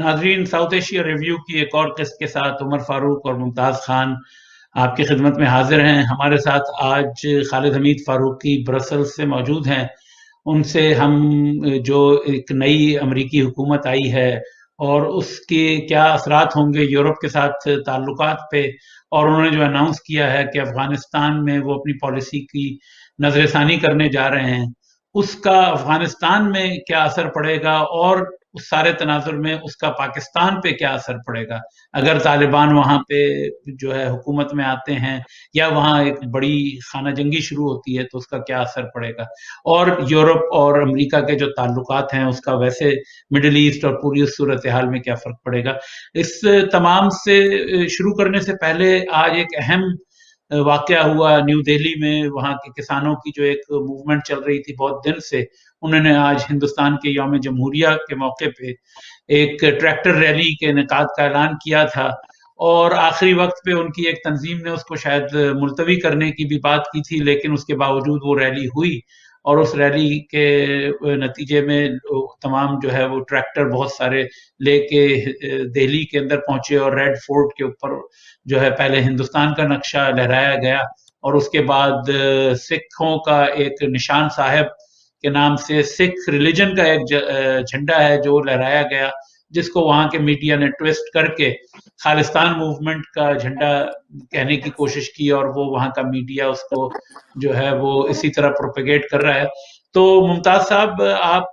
ناظرین، south Asia review کی ایک اور قسط کے ساتھ عمر فاروق اور ممتاز خان آپ کی خدمت میں حاضر ہیں. ہمارے ساتھ آج خالد حمید فاروقی برسلز سے موجود ہیں. ان سے ہم جو ایک نئی امریکی حکومت آئی ہے اور اس کے کیا اثرات ہوں گے یورپ کے ساتھ تعلقات پہ، اور انہوں نے جو اناؤنس کیا ہے کہ افغانستان میں وہ اپنی پالیسی کی نظر ثانی کرنے جا رہے ہیں، اس کا افغانستان میں کیا اثر پڑے گا، اور اس سارے تناظر میں اس کا پاکستان پہ کیا اثر پڑے گا اگر طالبان وہاں پہ جو ہے حکومت میں آتے ہیں یا وہاں ایک بڑی خانہ جنگی شروع ہوتی ہے تو اس کا کیا اثر پڑے گا، اور یورپ اور امریکہ کے جو تعلقات ہیں اس کا ویسے مڈل ایسٹ اور پوری اس صورتحال میں کیا فرق پڑے گا. اس تمام سے شروع کرنے سے پہلے آج ایک اہم واقعہ ہوا نیو دہلی میں. وہاں کے کسانوں کی جو ایک موومنٹ چل رہی تھی بہت دن سے، انہوں نے آج ہندوستان کے یوم جمہوریہ کے موقع پہ ایک ٹریکٹر ریلی کے انعقاد کا اعلان کیا تھا، اور آخری وقت پہ ان کی ایک تنظیم نے اس کو شاید ملتوی کرنے کی بھی بات کی تھی، لیکن اس کے باوجود وہ ریلی ہوئی، اور اس ریلی کے نتیجے میں تمام جو ہے وہ ٹریکٹر بہت سارے لے کے دہلی کے اندر پہنچے، اور ریڈ فورٹ کے اوپر جو ہے پہلے ہندوستان کا نقشہ لہرایا گیا، اور اس کے بعد سکھوں کا ایک نشان صاحب کے نام سے سکھ ریلیجن کا ایک جھنڈا ہے جو لہرایا گیا، جس کو وہاں کے میڈیا نے ٹویسٹ کر کے خالستان موومنٹ کا جھنڈا کہنے کی کوشش کی، اور وہ وہاں کا میڈیا اس کو جو ہے وہ اسی طرح پروپیگیٹ کر رہا ہے. تو ممتاز صاحب، آپ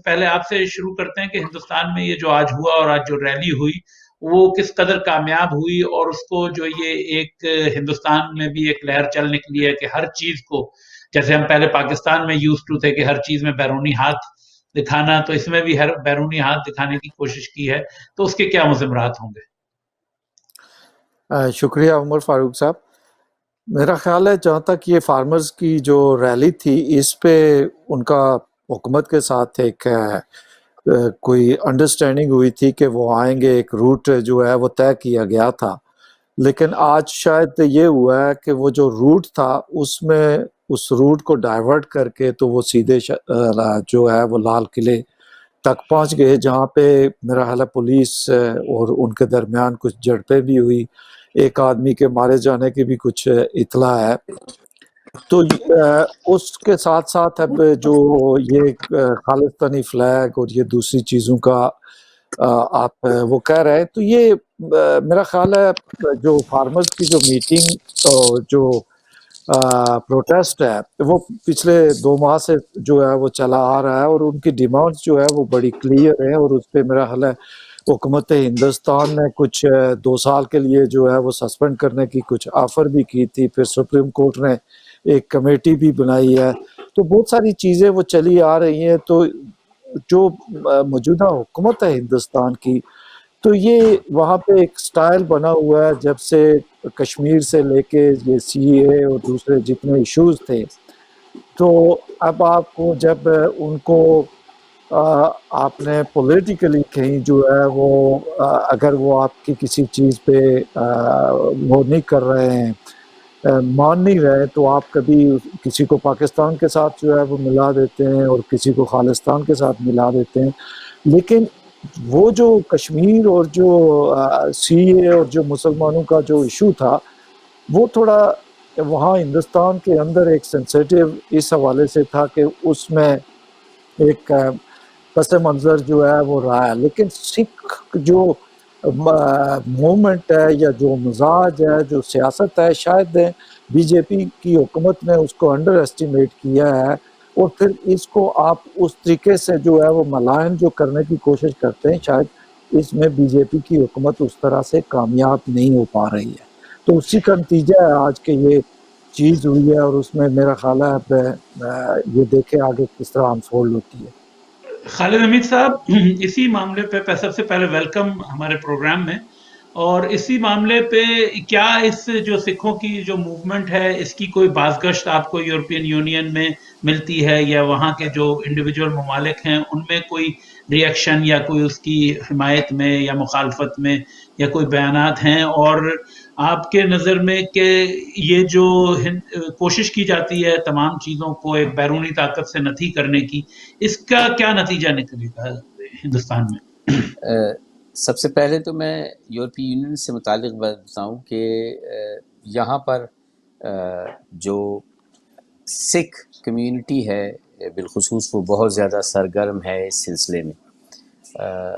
پہلے آپ سے شروع کرتے ہیں کہ ہندوستان میں یہ جو آج ہوا اور آج جو ریلی ہوئی وہ کس قدر کامیاب ہوئی، اور اس کو جو یہ ایک ہندوستان میں بھی ایک لہر چل نکلی ہے کہ ہر چیز کو، جیسے ہم پہلے پاکستان میں یوز ٹو تھے کہ ہر چیز میں بیرونی ہاتھ دکھانا، تو اس میں بھی ہر بیرونی ہاتھ دکھانے کی کوشش کی ہے، تو اس کے کیا مضمرات ہوں گے؟ شکریہ عمر فاروق صاحب. میرا خیال ہے جہاں تک یہ فارمرز کی جو ریلی تھی اس پہ ان کا حکومت کے ساتھ ایک کوئی انڈرسٹینڈنگ ہوئی تھی کہ وہ آئیں گے، ایک روٹ جو ہے وہ طے کیا گیا تھا. لیکن آج شاید یہ ہوا ہے کہ وہ جو روٹ تھا اس میں اس روٹ کو ڈائیورٹ کر کے تو وہ سیدھے جو ہے وہ لال قلعے تک پہنچ گئے، جہاں پہ میرا خیال ہے پولیس اور ان کے درمیان کچھ جھڑپیں بھی ہوئی، ایک آدمی کے مارے جانے کی بھی کچھ اطلاع ہے. تو اس کے ساتھ ساتھ اب جو یہ خالصتانی فلیگ اور یہ دوسری چیزوں کا آپ وہ کہہ رہے ہیں، تو یہ میرا خیال ہے جو فارمرز کی جو میٹنگ جو پروٹیسٹ ہے وہ پچھلے 2 ماہ سے جو ہے وہ چلا آ رہا ہے، اور ان کی ڈیمانڈز جو ہے وہ بڑی کلیئر ہیں، اور اس پہ میرا خیال ہے حکومت ہندوستان نے کچھ 2 سال کے لیے جو ہے وہ سسپینڈ کرنے کی کچھ آفر بھی کی تھی، پھر سپریم کورٹ نے ایک کمیٹی بھی بنائی ہے. تو بہت ساری چیزیں وہ چلی آ رہی ہیں. تو جو موجودہ حکومت ہے ہندوستان کی، تو یہ وہاں پہ ایک سٹائل بنا ہوا ہے جب سے کشمیر سے لے کے یہ سی اے اور دوسرے جتنے ایشوز تھے، تو اب آپ کو جب ان کو آپ نے پولیٹیکلی کہیں جو ہے وہ اگر وہ آپ کی کسی چیز پہ وہ نہیں کر رہے ہیں، مان نہیں رہے، تو آپ کبھی کسی کو پاکستان کے ساتھ جو ہے وہ ملا دیتے ہیں اور کسی کو خالستان کے ساتھ ملا دیتے ہیں. لیکن وہ جو کشمیر اور جو سی اے اور جو مسلمانوں کا جو ایشو تھا وہ تھوڑا وہاں ہندوستان کے اندر ایک سینسیٹیو اس حوالے سے تھا کہ اس میں ایک پس منظر جو ہے وہ رہا ہے. لیکن سکھ جو موومنٹ ہے یا جو مزاج ہے، جو سیاست ہے، شاید بی جے پی کی حکومت نے اس کو انڈر ایسٹیمیٹ کیا ہے، اور پھر اس کو آپ اس طریقے سے جو ہے وہ ملائم جو کرنے کی کوشش کرتے ہیں، شاید اس میں بی جے پی کی حکومت اس طرح سے کامیاب نہیں ہو پا رہی ہے. تو اسی کا نتیجہ ہے آج کے یہ چیز ہوئی ہے، اور اس میں میرا خیال ہے یہ دیکھیں آگے کس طرح انفولڈ ہوتی ہے. خالد حمید صاحب، اسی معاملے پہ سب سے پہلے ویلکم ہمارے پروگرام میں، اور اسی معاملے پہ کیا اس جو سکھوں کی جو موومنٹ ہے اس کی کوئی بازگشت آپ کو یورپین یونین میں ملتی ہے، یا وہاں کے جو انڈیویجول ممالک ہیں ان میں کوئی ری ایکشن یا کوئی اس کی حمایت میں یا مخالفت میں یا کوئی بیانات ہیں؟ اور آپ کے نظر میں کہ یہ جو کوشش کی جاتی ہے تمام چیزوں کو ایک بیرونی طاقت سے نتھی کرنے کی، اس کا کیا نتیجہ نکلے گا ہندوستان میں؟ سب سے پہلے تو میں یورپی یونین سے متعلق بتاؤں کہ یہاں پر جو سکھ کمیونٹی ہے بالخصوص وہ بہت زیادہ سرگرم ہے اس سلسلے میں.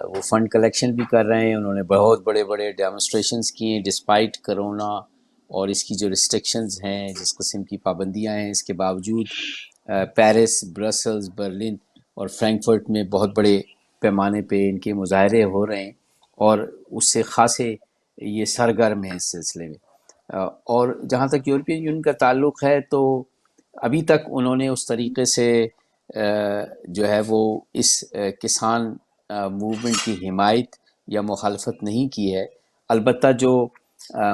وہ فنڈ کلیکشن بھی کر رہے ہیں. انہوں نے بہت بڑے بڑے ڈیمونسٹریشنز کیے ڈسپائٹ کرونا اور اس کی جو ریسٹرکشنز ہیں، جس قسم کی پابندیاں ہیں، اس کے باوجود پیرس، برسلز، برلن اور فرینکفرٹ میں بہت بڑے پیمانے پہ ان کے مظاہرے ہو رہے ہیں اور اس سے خاصے یہ سرگرم ہیں اس سلسلے میں. اور جہاں تک یورپین یونین کا تعلق ہے تو ابھی تک انہوں نے اس طریقے سے جو ہے وہ اس کسان موومنٹ کی حمایت یا مخالفت نہیں کی ہے. البتہ جو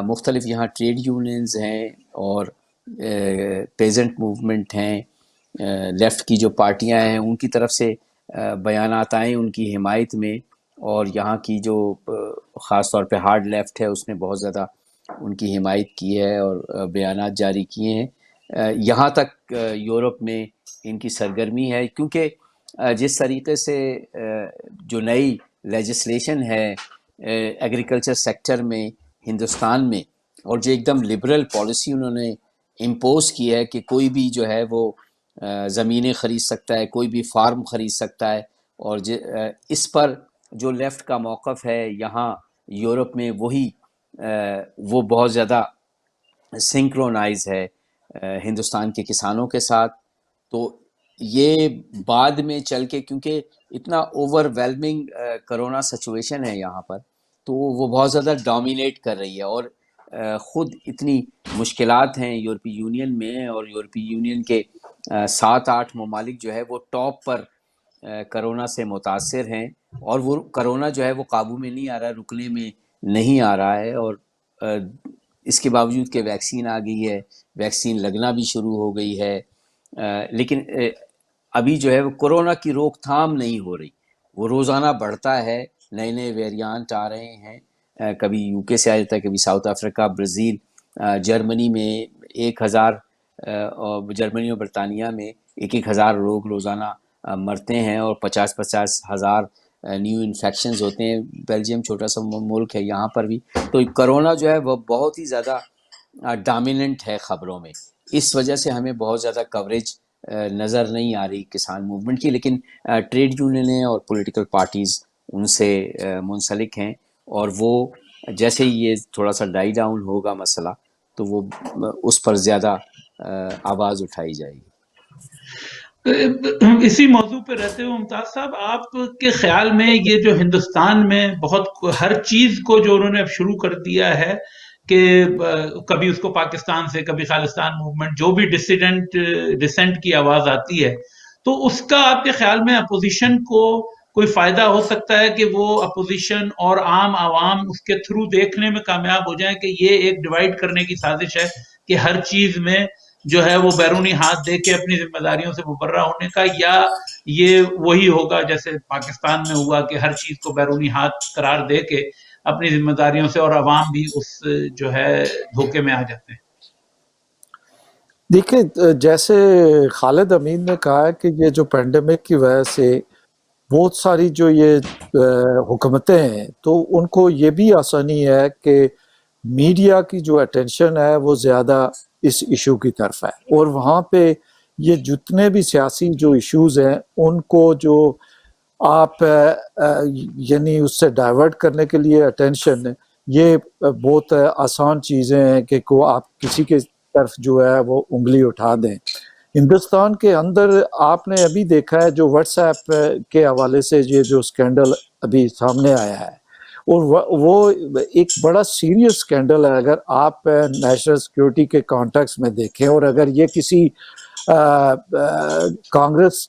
مختلف یہاں ٹریڈ یونینز ہیں اور پیزنٹ موومنٹ ہیں، لیفٹ کی جو پارٹیاں ہیں، ان کی طرف سے بیانات آئیں ان کی حمایت میں، اور یہاں کی جو خاص طور پہ ہارڈ لیفٹ ہے اس نے بہت زیادہ ان کی حمایت کی ہے اور بیانات جاری کیے ہیں. یہاں تک یورپ میں ان کی سرگرمی ہے، کیونکہ جس طریقے سے جو نئی لیجسلیشن ہے ایگریکلچر سیکٹر میں ہندوستان میں، اور جو ایک دم لبرل پالیسی انہوں نے امپوز کی ہے کہ کوئی بھی جو ہے وہ زمینیں خرید سکتا ہے، کوئی بھی فارم خرید سکتا ہے، اور اس پر جو لیفٹ کا موقف ہے یہاں یورپ میں وہ بہت زیادہ سنکرونائز ہے ہندوستان کے کسانوں کے ساتھ. تو یہ بعد میں چل کے، کیونکہ اتنا اوور ویلمنگ کرونا سچویشن ہے یہاں پر، تو وہ بہت زیادہ ڈومینیٹ کر رہی ہے، اور خود اتنی مشکلات ہیں یورپی یونین میں، اور یورپی یونین کے 7-8 ممالک جو ہے وہ ٹاپ پر کرونا سے متاثر ہیں، اور وہ کرونا جو ہے وہ قابو میں نہیں آ رہا ہے، رکنے میں نہیں آ رہا ہے. اور اس کے باوجود کہ ویکسین آ گئی ہے، ویکسین لگنا بھی شروع ہو گئی ہے، لیکن ابھی جو ہے وہ کرونا کی روک تھام نہیں ہو رہی. وہ روزانہ بڑھتا ہے، نئے نئے ویریانٹ آ رہے ہیں، کبھی یو کے سے آ جاتا ہے، کبھی ساؤتھ افریقہ، برازیل، جرمنی میں 1000 جرمنی اور برطانیہ میں 1000 لوگ روزانہ مرتے ہیں، اور 50 ہزار نیو انفیکشنز ہوتے ہیں. بیلجیم چھوٹا سا ملک ہے، یہاں پر بھی تو کرونا جو ہے وہ بہت ہی زیادہ ڈومیننٹ ہے خبروں میں. اس وجہ سے ہمیں بہت زیادہ کوریج نظر نہیں آ رہی کسان موومنٹ کی، لیکن ٹریڈ یونینیں اور پولیٹیکل پارٹیز ان سے منسلک ہیں، اور وہ جیسے ہی یہ تھوڑا سا ڈائی ڈاؤن ہوگا مسئلہ تو وہ اس پر زیادہ آواز اٹھائی جائے گی. اسی موضوع پہ رہتے ہوئے ممتاز صاحب، آپ کے خیال میں یہ جو ہندوستان میں بہت ہر چیز کو جو انہوں نے اب شروع کر دیا ہے کہ کبھی اس کو پاکستان سے، کبھی خالستان موومنٹ، جو بھی ڈسینٹ کی آواز آتی ہے، تو اس کا آپ کے خیال میں اپوزیشن کو کوئی فائدہ ہو سکتا ہے کہ وہ اپوزیشن اور عام عوام اس کے تھرو دیکھنے میں کامیاب ہو جائیں کہ یہ ایک ڈیوائڈ کرنے کی سازش ہے کہ ہر چیز میں جو ہے وہ بیرونی ہاتھ دے کے اپنی ذمہ داریوں سے مبرہ ہونے کا، یا یہ وہی ہوگا جیسے پاکستان میں ہوا کہ ہر چیز کو بیرونی ہاتھ قرار دے کے اپنی ذمہ داریوں سے، اور عوام بھی اس جو ہے دھوکے میں آ جاتے ہیں؟ دیکھیں، جیسے خالد امین نے کہا ہے کہ یہ جو پینڈیمک کی وجہ سے بہت ساری جو یہ حکومتیں ہیں تو ان کو یہ بھی آسانی ہے کہ میڈیا کی جو اٹینشن ہے وہ زیادہ اس ایشو کی طرف ہے، اور وہاں پہ یہ جتنے بھی سیاسی جو ایشوز ہیں ان کو جو آپ یعنی اس سے ڈائیورٹ کرنے کے لیے اٹینشن، یہ بہت آسان چیزیں ہیں کہ کو آپ کسی کے طرف جو ہے وہ انگلی اٹھا دیں. ہندوستان کے اندر آپ نے ابھی دیکھا ہے جو واٹس ایپ کے حوالے سے یہ جو سکینڈل ابھی سامنے آیا ہے، اور وہ ایک بڑا سیریس سکینڈل ہے اگر آپ نیشنل سیکیورٹی کے کانٹیکس میں دیکھیں. اور اگر یہ کسی کانگریس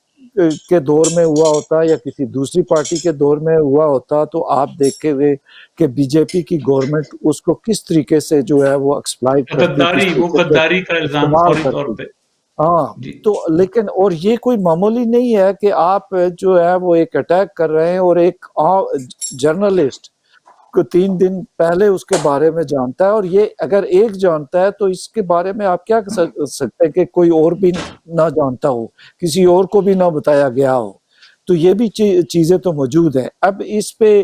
کے دور میں ہوا ہوتا یا کسی دوسری پارٹی کے دور میں ہوا ہوتا تو آپ دیکھے ہوئے کہ بی جے پی کی گورنمنٹ اس کو کس طریقے سے جو ہے وہ ایکسپلائٹ کرتی، کس وہ طریقے سے غداری کا الزام استعمال فوری طور کرتی. پہ. ہاں جی تو لیکن اور یہ کوئی معمولی نہیں ہے کہ آپ جو ہے وہ ایک اٹیک کر رہے ہیں اور ایک جرنلسٹ کو 3 دن پہلے اس کے بارے میں جانتا ہے، اور یہ اگر ایک جانتا ہے تو اس کے بارے میں آپ کیا کر سکتے ہیں کہ کوئی اور بھی نہ جانتا ہو، کسی اور کو بھی نہ بتایا گیا ہو. تو یہ بھی چیزیں تو موجود ہیں. اب اس پہ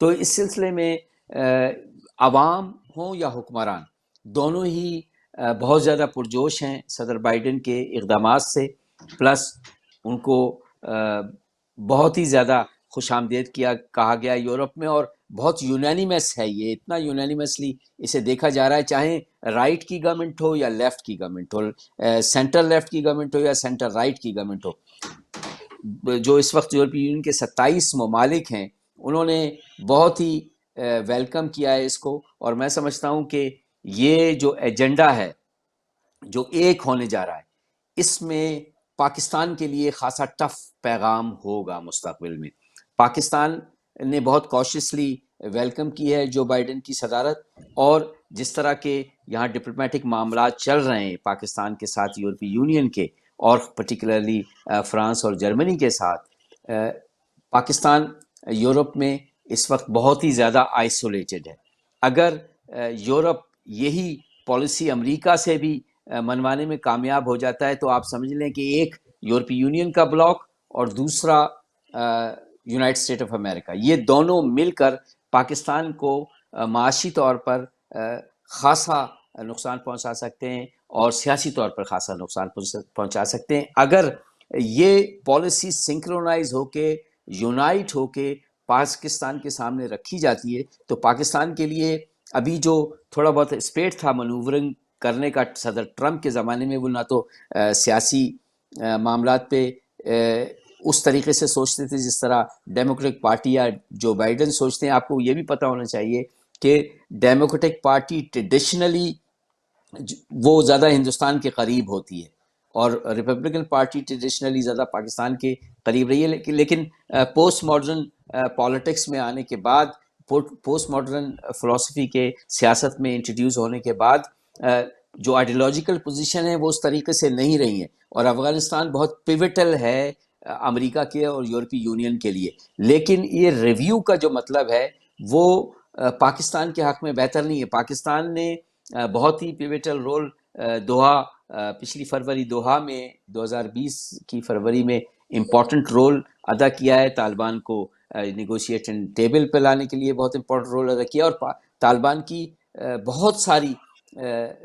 تو اس سلسلے میں عوام ہوں یا حکمران دونوں ہی بہت زیادہ پرجوش ہیں صدر بائیڈن کے اقدامات سے، پلس ان کو بہت ہی زیادہ خوش آمدید کہا گیا یورپ میں، اور بہت یونینیمس ہے یہ، اتنا یونینیمسلی اسے دیکھا جا رہا ہے، چاہے رائٹ کی گورنمنٹ ہو یا لیفٹ کی گورنمنٹ ہو، سینٹر لیفٹ کی گورنمنٹ ہو یا سینٹر رائٹ کی گورنمنٹ ہو۔ جو اس وقت یورپی یونین کے 27 ممالک ہیں انہوں نے بہت ہی ویلکم کیا ہے اس کو، اور میں سمجھتا ہوں کہ یہ جو ایجنڈا ہے جو ایک ہونے جا رہا ہے، اس میں پاکستان کے لیے خاصا ٹف پیغام ہوگا مستقبل میں۔ پاکستان نے بہت کوششلی ویلکم کی ہے جو بائیڈن کی صدارت، اور جس طرح کے یہاں ڈپلومیٹک معاملات چل رہے ہیں پاکستان کے ساتھ یورپی یونین کے، اور پرٹیکولرلی فرانس اور جرمنی کے ساتھ، پاکستان یورپ میں اس وقت بہت ہی زیادہ آئسولیٹڈ ہے۔ اگر یورپ یہی پالیسی امریکہ سے بھی منوانے میں کامیاب ہو جاتا ہے تو آپ سمجھ لیں کہ ایک یورپی یونین کا بلاک اور دوسرا یونائٹڈ اسٹیٹ آف امریکہ، یہ دونوں مل کر پاکستان کو معاشی طور پر خاصا نقصان پہنچا سکتے ہیں اور سیاسی طور پر خاصا نقصان پہنچا سکتے ہیں۔ اگر یہ پالیسی سنکرونائز ہو کے، یونائٹ ہو کے پاکستان کے سامنے رکھی جاتی ہے تو پاکستان کے لیے ابھی جو تھوڑا بہت اسپیٹ تھا منورنگ کرنے کا صدر ٹرمپ کے زمانے میں، وہ نہ تو سیاسی معاملات پہ اس طریقے سے سوچتے تھے جس طرح ڈیموکریٹک پارٹی یا جو بائیڈن سوچتے ہیں۔ آپ کو یہ بھی پتہ ہونا چاہیے کہ ڈیموکریٹک پارٹی ٹریڈیشنلی وہ زیادہ ہندوستان کے قریب ہوتی ہے، اور ریپبلکن پارٹی ٹریڈیشنلی زیادہ پاکستان کے قریب رہی ہے، لیکن پوسٹ ماڈرن پالیٹکس میں آنے کے بعد، پوسٹ ماڈرن فلسفی کے سیاست میں انٹروڈیوس ہونے کے بعد جو آئیڈیالوجیکل پوزیشن ہے وہ اس طریقے سے نہیں رہی ہیں، اور افغانستان بہت پیوٹل ہے امریکہ کے اور یورپی یونین کے لیے۔ لیکن یہ ریویو کا جو مطلب ہے وہ پاکستان کے حق میں بہتر نہیں ہے۔ پاکستان نے بہت ہی پیوٹل رول دوحہ، پچھلی فروری دوحہ میں 2020 کی فروری میں امپورٹنٹ رول ادا کیا ہے، طالبان کو نیگوشیشن ٹیبل پہ لانے کے لیے بہت امپورٹنٹ رول ادا کیا، اور طالبان کی بہت ساری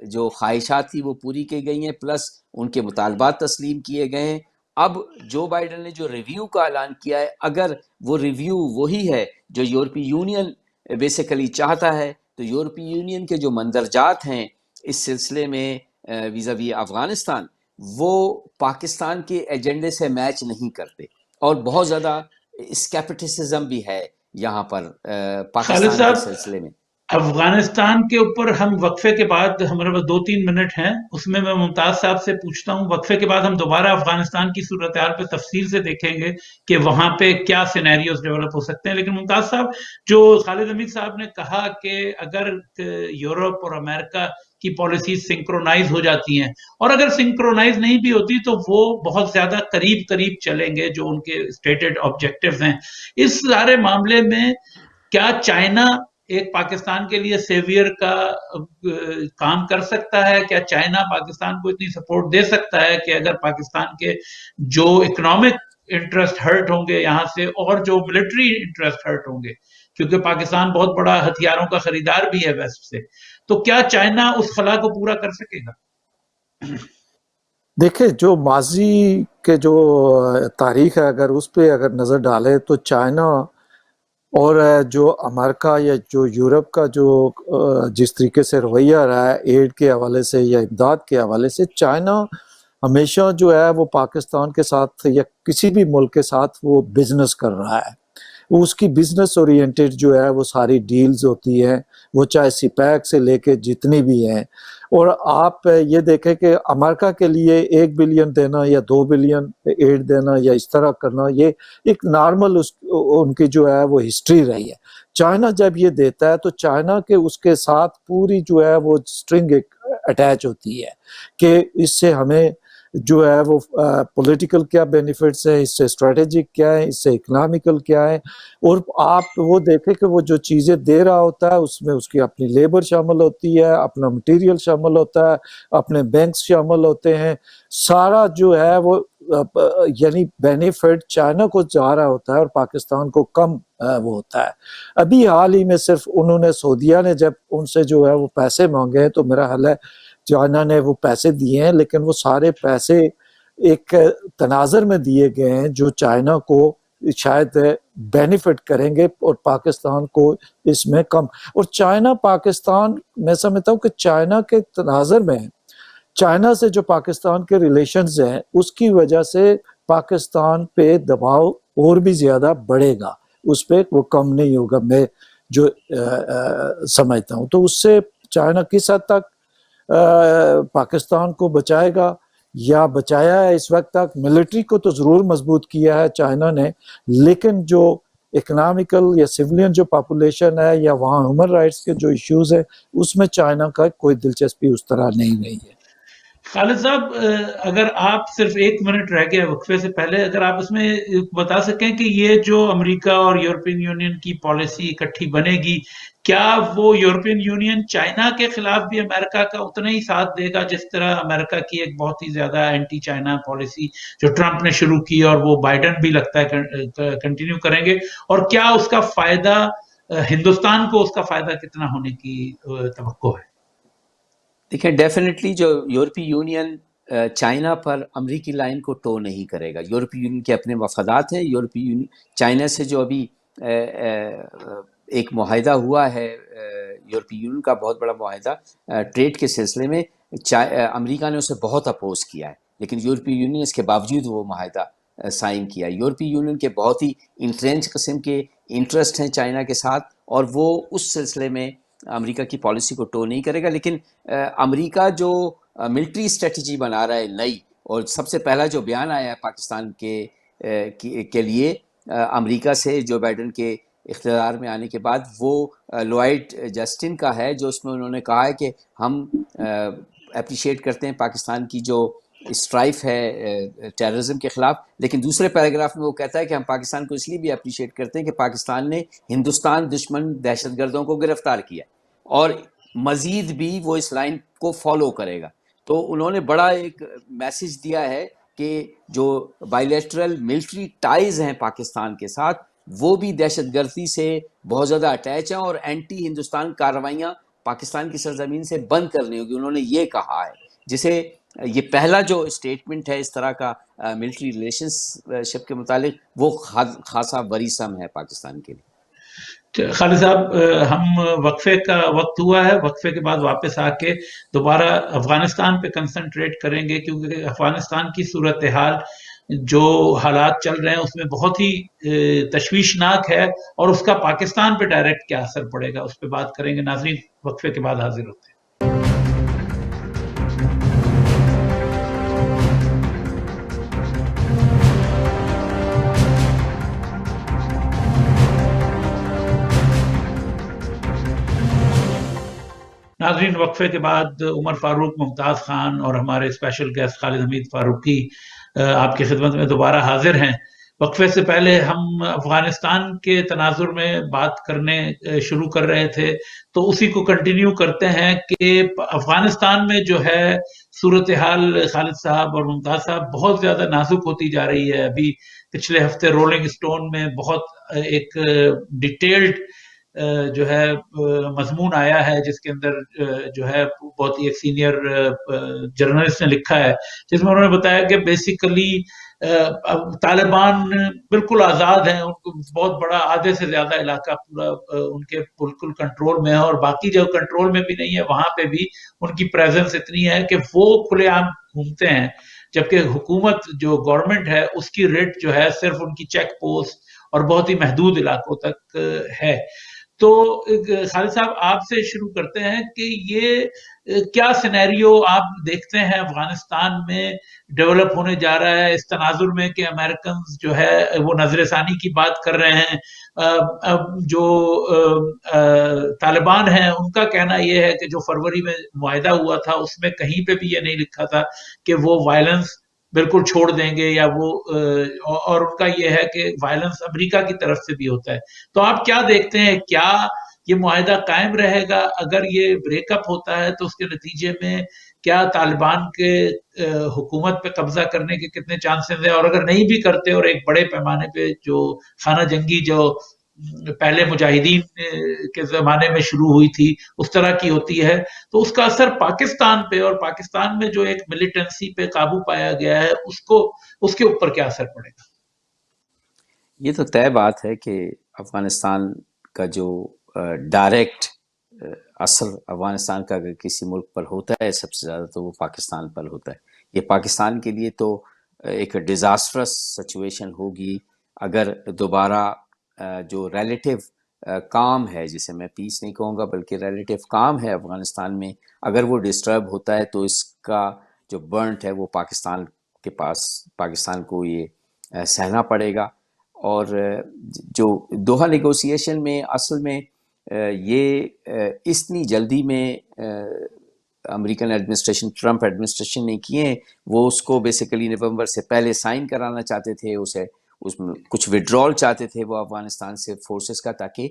جو خواہشات تھی وہ پوری کی گئی ہیں، پلس ان کے مطالبات تسلیم کیے گئے ہیں۔ اب جو بائیڈن نے جو ریویو کا اعلان کیا ہے، اگر وہ ریویو وہی ہے جو یورپی یونین بیسیکلی چاہتا ہے تو یورپی یونین کے جو مندرجات ہیں اس سلسلے میں ویزاوی افغانستان، وہ پاکستان کے ایجنڈے سے میچ نہیں کرتے، اور بہت زیادہ اسکیپٹسزم بھی ہے یہاں پر پاکستان کے سلسلے میں۔ افغانستان کے اوپر ہم وقفے کے بعد، ہمارے پاس 2-3 منٹ ہیں، اس میں ممتاز صاحب سے پوچھتا ہوں، وقفے کے بعد ہم دوبارہ افغانستان کی صورتحال پہ تفصیل سے دیکھیں گے کہ وہاں پہ کیا سینیریوز ڈیولپ ہو سکتے ہیں۔ لیکن ممتاز صاحب، جو خالد حمید صاحب نے کہا کہ اگر یورپ اور امریکہ کی پالیسیز سنکرونائز ہو جاتی ہیں، اور اگر سنکرونائز نہیں بھی ہوتی تو وہ بہت زیادہ قریب چلیں گے جو ان کے اسٹیٹڈ آبجیکٹیوز ہیں، اس سارے معاملے میں کیا چائنا ایک پاکستان کے لیے سیویئر کا کام کر سکتا ہے؟ کیا چائنا پاکستان کو اتنی سپورٹ دے سکتا ہے کہ اگر پاکستان کے جو اکنامک انٹرسٹ ہرٹ ہوں گے یہاں سے، اور جو ملٹری انٹرسٹ ہرٹ ہوں گے، کیونکہ پاکستان بہت بڑا ہتھیاروں کا خریدار بھی ہے ویسٹ سے، تو کیا چائنا اس خلا کو پورا کر سکے گا؟ دیکھیں، جو ماضی کے جو تاریخ ہے اگر اس پہ اگر نظر ڈالے تو چائنا اور جو امریکہ یا جو یورپ کا جو جس طریقے سے رویہ رہا ہے ایڈ کے حوالے سے یا امداد کے حوالے سے، چائنا ہمیشہ جو ہے وہ پاکستان کے ساتھ یا کسی بھی ملک کے ساتھ وہ بزنس کر رہا ہے۔ اس کی بزنس اورینٹڈ جو ہے وہ ساری ڈیلز ہوتی ہیں، وہ چاہے سی پیک سے لے کے جتنی بھی ہیں۔ اور آپ یہ دیکھیں کہ امریکہ کے لیے 1 بلین دینا یا 2 بلین ایڈ دینا یا اس طرح کرنا، یہ ایک نارمل ان کی جو ہے وہ ہسٹری رہی ہے۔ چائنا جب یہ دیتا ہے تو چائنا کے اس کے ساتھ پوری جو ہے وہ اسٹرنگ اٹیچ ہوتی ہے کہ اس سے ہمیں جو ہے وہ پولیٹیکل کیا بینیفٹس ہیں، اس سے اسٹریٹجک کیا ہے، اس سے اکنامیکل کیا ہے۔ اور آپ وہ دیکھیں کہ وہ جو چیزیں دے رہا ہوتا ہے اس میں اس کی اپنی لیبر شامل ہوتی ہے، اپنا مٹیریل شامل ہوتا ہے، اپنے بینکس شامل ہوتے ہیں، سارا جو ہے وہ یعنی بینیفٹ چائنا کو جا رہا ہوتا ہے اور پاکستان کو کم وہ ہوتا ہے. ابھی حال ہی میں صرف انہوں نے سعودیہ نے جب ان سے جو ہے وہ پیسے مانگے ہیں تو میرا خیال ہے چائنا نے وہ پیسے دیے ہیں، لیکن وہ سارے پیسے ایک تناظر میں دیے گئے ہیں جو چائنا کو شاید بینیفٹ کریں گے اور پاکستان کو اس میں کم. اور چائنا پاکستان، میں سمجھتا ہوں کہ چائنا کے تناظر میں چائنا سے جو پاکستان کے ریلیشنز ہیں اس کی وجہ سے پاکستان پہ دباؤ اور بھی زیادہ بڑھے گا، اس پہ وہ کم نہیں ہوگا، میں جو سمجھتا ہوں. تو اس سے چائنا کس حد تک پاکستان کو بچائے گا یا بچایا ہے اس وقت تک. ملٹری کو تو ضرور مضبوط کیا ہے چائنا نے، لیکن جو اکنامیکل یا سیولین جو پاپولیشن ہے یا وہاں ہیومن رائٹس کے جو ایشوز ہیں اس میں چائنا کا کوئی دلچسپی اس طرح نہیں رہی ہے. خالد صاحب، اگر آپ صرف 1 منٹ رہ گیا وقفے سے پہلے، اگر آپ اس میں بتا سکیں کہ یہ جو امریکہ اور یورپین یونین کی پالیسی اکٹھی بنے گی، کیا وہ یورپین یونین چائنا کے خلاف بھی امریکہ کا اتنا ہی ساتھ دے گا جس طرح امریکہ کی ایک بہت ہی زیادہ اینٹی چائنا پالیسی جو ٹرمپ نے شروع کی اور وہ بائیڈن بھی لگتا ہے کنٹینیو کریں گے؟ اور کیا اس کا فائدہ ہندوستان کو، اس کا فائدہ کتنا ہونے کی توقع ہے؟ دیکھیں، ڈیفینیٹلی جو یورپی یونین چائنا پر امریکی لائن کو ٹو نہیں کرے گا. یورپی یونین کے اپنے مفادات ہیں. یورپی یونین چائنا سے جو ابھی ایک معاہدہ ہوا ہے، یورپی یونین کا بہت بڑا معاہدہ ٹریڈ کے سلسلے میں، امریکہ نے اسے بہت اپوز کیا ہے، لیکن یورپی یونین اس کے باوجود وہ معاہدہ سائن کیا. یورپی یونین کے بہت ہی انٹرینچ قسم کے انٹرسٹ ہیں چائنا کے ساتھ، اور وہ اس سلسلے میں امریکہ کی پالیسی کو ٹو نہیں کرے گا. لیکن امریکہ جو ملٹری اسٹریٹجی بنا رہا ہے نئی، اور سب سے پہلا جو بیان آیا ہے پاکستان کے لیے امریکہ سے جو بائیڈن کے اقتدار میں آنے کے بعد، وہ لوائڈ جسٹن کا ہے، جو اس میں انہوں نے کہا ہے کہ ہم اپریشیٹ کرتے ہیں پاکستان کی جو اسٹرائف ہے ٹیررزم کے خلاف، لیکن دوسرے پیراگراف میں وہ کہتا ہے کہ ہم پاکستان کو اس لیے بھی اپریشیٹ کرتے ہیں کہ پاکستان نے ہندوستان دشمن دہشت گردوں کو گرفتار کیا، اور مزید بھی وہ اس لائن کو فالو کرے گا. تو انہوں نے بڑا ایک میسج دیا ہے کہ جو بائیلیٹرل ملٹری ٹائز ہیں پاکستان کے ساتھ، وہ بھی دہشت گردی سے بہت زیادہ اٹیچ ہیں، اور اینٹی ہندوستان کارروائیاں پاکستان کی سرزمین سے بند کرنی ہوگی. انہوں نے یہ کہا ہے، جسے یہ پہلا جو اسٹیٹمنٹ ہے اس طرح کا ملٹری ریلیشن شپ کے متعلق، وہ خاصا ورثم ہے پاکستان کے لیے. خالد صاحب، ہم وقفے کا وقت ہوا ہے، وقفے کے بعد واپس آ کے دوبارہ افغانستان پہ کنسنٹریٹ کریں گے، کیونکہ افغانستان کی صورتحال جو حالات چل رہے ہیں اس میں بہت ہی تشویشناک ہے، اور اس کا پاکستان پہ ڈائریکٹ کیا اثر پڑے گا اس پہ بات کریں گے. ناظرین، وقفے کے بعد حاضر ہوتے ہیں. ناظرین، وقفے کے بعد عمر فاروق، ممتاز خان اور ہمارے اسپیشل گیسٹ خالد حمید فاروقی آپ کی خدمت میں دوبارہ حاضر ہیں. وقفے سے پہلے ہم افغانستان کے تناظر میں بات کرنے شروع کر رہے تھے، تو اسی کو کنٹینیو کرتے ہیں کہ افغانستان میں جو ہے صورتحال خالد صاحب اور ممتاز صاحب بہت زیادہ نازک ہوتی جا رہی ہے. ابھی پچھلے ہفتے رولنگ اسٹون میں بہت ایک ڈیٹیلڈ جو ہے مضمون آیا ہے، جس کے اندر جو ہے بہت ہی ایک سینئر جرنلسٹ نے لکھا ہے، جس میں انہوں نے بتایا کہ بیسیکلی طالبان بالکل آزاد ہیں، ان کو بہت بڑا آدھے سے زیادہ علاقہ پورا ان کے بالکل کنٹرول میں ہے، اور باقی جو کنٹرول میں بھی نہیں ہے وہاں پہ بھی ان کی پریزنس اتنی ہے کہ وہ کھلے عام گھومتے ہیں، جبکہ حکومت جو گورنمنٹ ہے اس کی ریٹ جو ہے صرف ان کی چیک پوسٹ اور بہت ہی محدود علاقوں تک ہے. تو خالد صاحب، آپ سے شروع کرتے ہیں کہ یہ کیا سینیریو آپ دیکھتے ہیں افغانستان میں ڈیولپ ہونے جا رہا ہے اس تناظر میں کہ امریکنز جو ہے وہ نظر ثانی کی بات کر رہے ہیں. جو طالبان ہیں ان کا کہنا یہ ہے کہ جو فروری میں معاہدہ ہوا تھا اس میں کہیں پہ بھی یہ نہیں لکھا تھا کہ وہ وائلنس بالکل چھوڑ دیں گے، یا وہ اور ان کا یہ ہے کہ وائلنس امریکہ کی طرف سے بھی ہوتا ہے. تو آپ کیا دیکھتے ہیں، کیا یہ معاہدہ قائم رہے گا؟ اگر یہ بریک اپ ہوتا ہے تو اس کے نتیجے میں کیا طالبان کے حکومت پہ قبضہ کرنے کے کتنے چانسز ہیں؟ اور اگر نہیں بھی کرتے اور ایک بڑے پیمانے پہ جو خانہ جنگی جو پہلے مجاہدین کے زمانے میں شروع ہوئی تھی اس طرح کی ہوتی ہے، تو اس کا اثر پاکستان پہ اور پاکستان میں جو ایک ملیٹنسی پہ قابو پایا گیا ہے اس کے اوپر کیا اثر پڑے گا؟ یہ تو طے بات ہے کہ افغانستان کا جو ڈائریکٹ اثر افغانستان کا اگر کسی ملک پر ہوتا ہے سب سے زیادہ تو وہ پاکستان پر ہوتا ہے۔ یہ پاکستان کے لیے تو ایک ڈیزاسٹرس سچویشن ہوگی اگر دوبارہ جو ریلیٹیو کام ہے، جسے میں پیس نہیں کہوں گا بلکہ ریلیٹیو کام ہے افغانستان میں، اگر وہ ڈسٹرب ہوتا ہے تو اس کا جو برنٹ ہے وہ پاکستان کو یہ سہنا پڑے گا۔ اور جو دوحہ نیگوسیشن میں اصل میں یہ اتنی جلدی میں امریکن ایڈمنسٹریشن، ٹرمپ ایڈمنسٹریشن نے کیے ہیں، وہ اس کو بیسیکلی نومبر سے پہلے سائن کرانا چاہتے تھے، اس میں کچھ وڈرال چاہتے تھے وہ افغانستان سے فورسز کا، تاکہ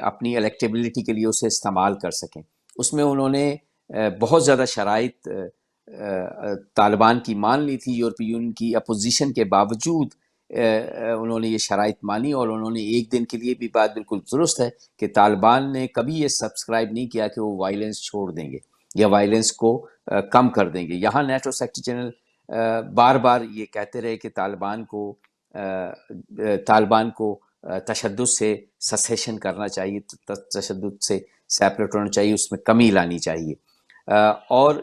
اپنی الیکٹیبلٹی کے لیے اسے استعمال کر سکیں۔ اس میں انہوں نے بہت زیادہ شرائط طالبان کی مان لی تھی، یورپی یونین کی اپوزیشن کے باوجود انہوں نے یہ شرائط مانی، اور انہوں نے ایک دن کے لیے بھی بات بالکل درست ہے کہ طالبان نے کبھی یہ سبسکرائب نہیں کیا کہ وہ وائلنس چھوڑ دیں گے یا وائلنس کو کم کر دیں گے۔ یہاں نیٹو سیکرٹری جنرل بار بار یہ کہتے رہے کہ طالبان کو تشدد سے سسیشن کرنا چاہیے، تشدد سے سیپریٹ ہونا چاہیے، اس میں کمی لانی چاہیے۔ اور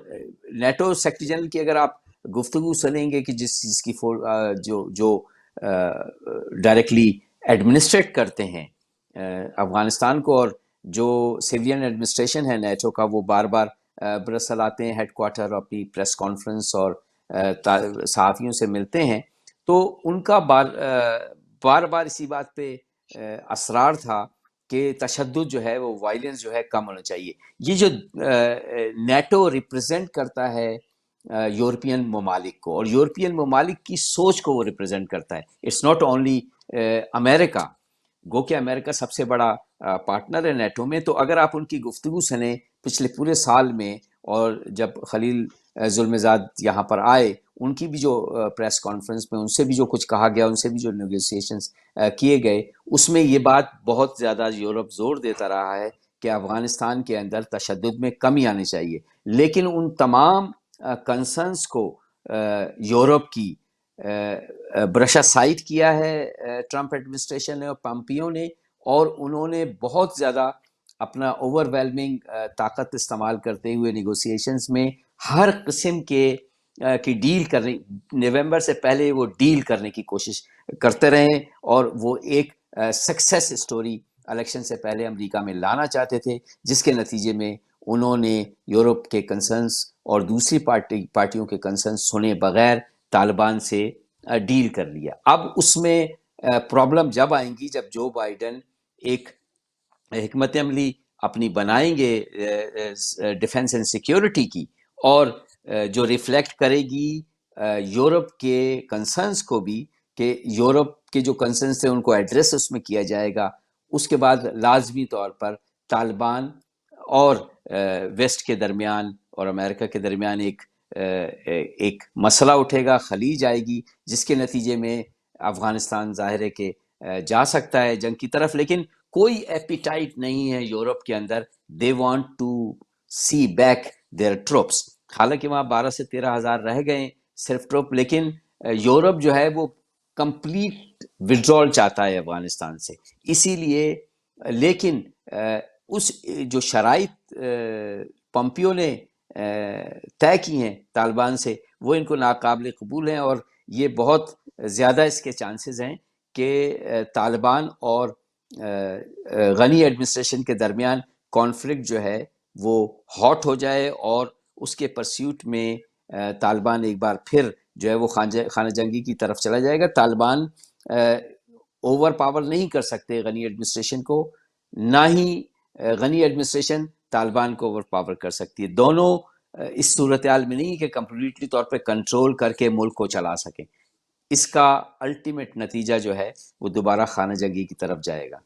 نیٹو سیکرٹری جنرل کی اگر آپ گفتگو سنیں گے کہ جس چیز کی جو ڈائریکٹلی ایڈمنسٹریٹ کرتے ہیں افغانستان کو، اور جو سیوین ایڈمنسٹریشن ہے نیٹو کا، وہ بار بار برسل آتے ہیں ہیڈ کوارٹر، اپنی پریس کانفرنس اور صحافیوں سے ملتے ہیں، تو ان کا بار بار اسی بات پہ اصرار تھا کہ تشدد جو ہے وہ وائلنس جو ہے کم ہونا چاہیے۔ یہ جو نیٹو ریپرزینٹ کرتا ہے یورپین ممالک کو، اور یورپین ممالک کی سوچ کو وہ ریپرزینٹ کرتا ہے، اٹس ناٹ اونلی امریکا، گو کہ امریکہ سب سے بڑا پارٹنر ہے نیٹو میں۔ تو اگر آپ ان کی گفتگو سنیں پچھلے پورے سال میں، اور جب خلیل ظلمزاد یہاں پر آئے ان کی بھی جو پریس کانفرنس میں ان سے بھی جو کچھ کہا گیا، ان سے بھی جو نیگوسیشنز کیے گئے، اس میں یہ بات بہت زیادہ یورپ زور دیتا رہا ہے کہ افغانستان کے اندر تشدد میں کمی آنی چاہیے۔ لیکن ان تمام کنسرنس کو یورپ کی برشا سائٹ کیا ہے ٹرمپ ایڈمنسٹریشن نے اور پامپیو نے، اور انہوں نے بہت زیادہ اپنا اوور ویلمنگ طاقت استعمال کرتے ہوئے نیگوسیشنز میں ہر قسم کی ڈیل کرنے، نومبر سے پہلے وہ ڈیل کرنے کی کوشش کرتے رہے، اور وہ ایک سکسیس اسٹوری الیکشن سے پہلے امریکہ میں لانا چاہتے تھے، جس کے نتیجے میں انہوں نے یورپ کے کنسرنس اور دوسری پارٹیوں کے کنسرنس سنے بغیر طالبان سے ڈیل کر لیا۔ اب اس میں پرابلم جب آئیں گی جب جو بائیڈن ایک حکمت عملی اپنی بنائیں گے ڈیفنس اینڈ سیکیورٹی کی، اور جو ریفلیکٹ کرے گی یورپ کے کنسرنس کو بھی، کہ یورپ کے جو کنسرنس تھے ان کو ایڈریس اس میں کیا جائے گا، اس کے بعد لازمی طور پر طالبان اور ویسٹ کے درمیان اور امریکہ کے درمیان ایک مسئلہ اٹھے گا، خلیج آئے گی، جس کے نتیجے میں افغانستان ظاہر ہے کہ جا سکتا ہے جنگ کی طرف، لیکن کوئی ایپیٹائٹ نہیں ہے یورپ کے اندر، they want to see back their troops. حالانکہ وہاں 12 سے 13 ہزار رہ گئے صرف ٹروپ، لیکن یورپ جو ہے وہ کمپلیٹ ودرول چاہتا ہے افغانستان سے، اسی لیے۔ لیکن اس جو شرائط پمپیو نے طے کی ہیں طالبان سے، وہ ان کو ناقابل قبول ہیں، اور یہ بہت زیادہ اس کے چانسز ہیں کہ طالبان اور غنی ایڈمنسٹریشن کے درمیان کانفلکٹ جو ہے وہ ہاٹ ہو جائے، اور اس کے پرسیوٹ میں طالبان ایک بار پھر جو ہے وہ خانہ جنگی کی طرف چلا جائے گا۔ طالبان اوور پاور نہیں کر سکتے غنی ایڈمنسٹریشن کو، نہ ہی غنی ایڈمنسٹریشن طالبان کو اوور پاور کر سکتی ہے۔ دونوں اس صورتحال میں نہیں کہ کمپلیٹلی طور پہ کنٹرول کر کے ملک کو چلا سکیں۔ اس کا الٹیمیٹ نتیجہ جو ہے وہ دوبارہ خانہ جنگی کی طرف جائے گا۔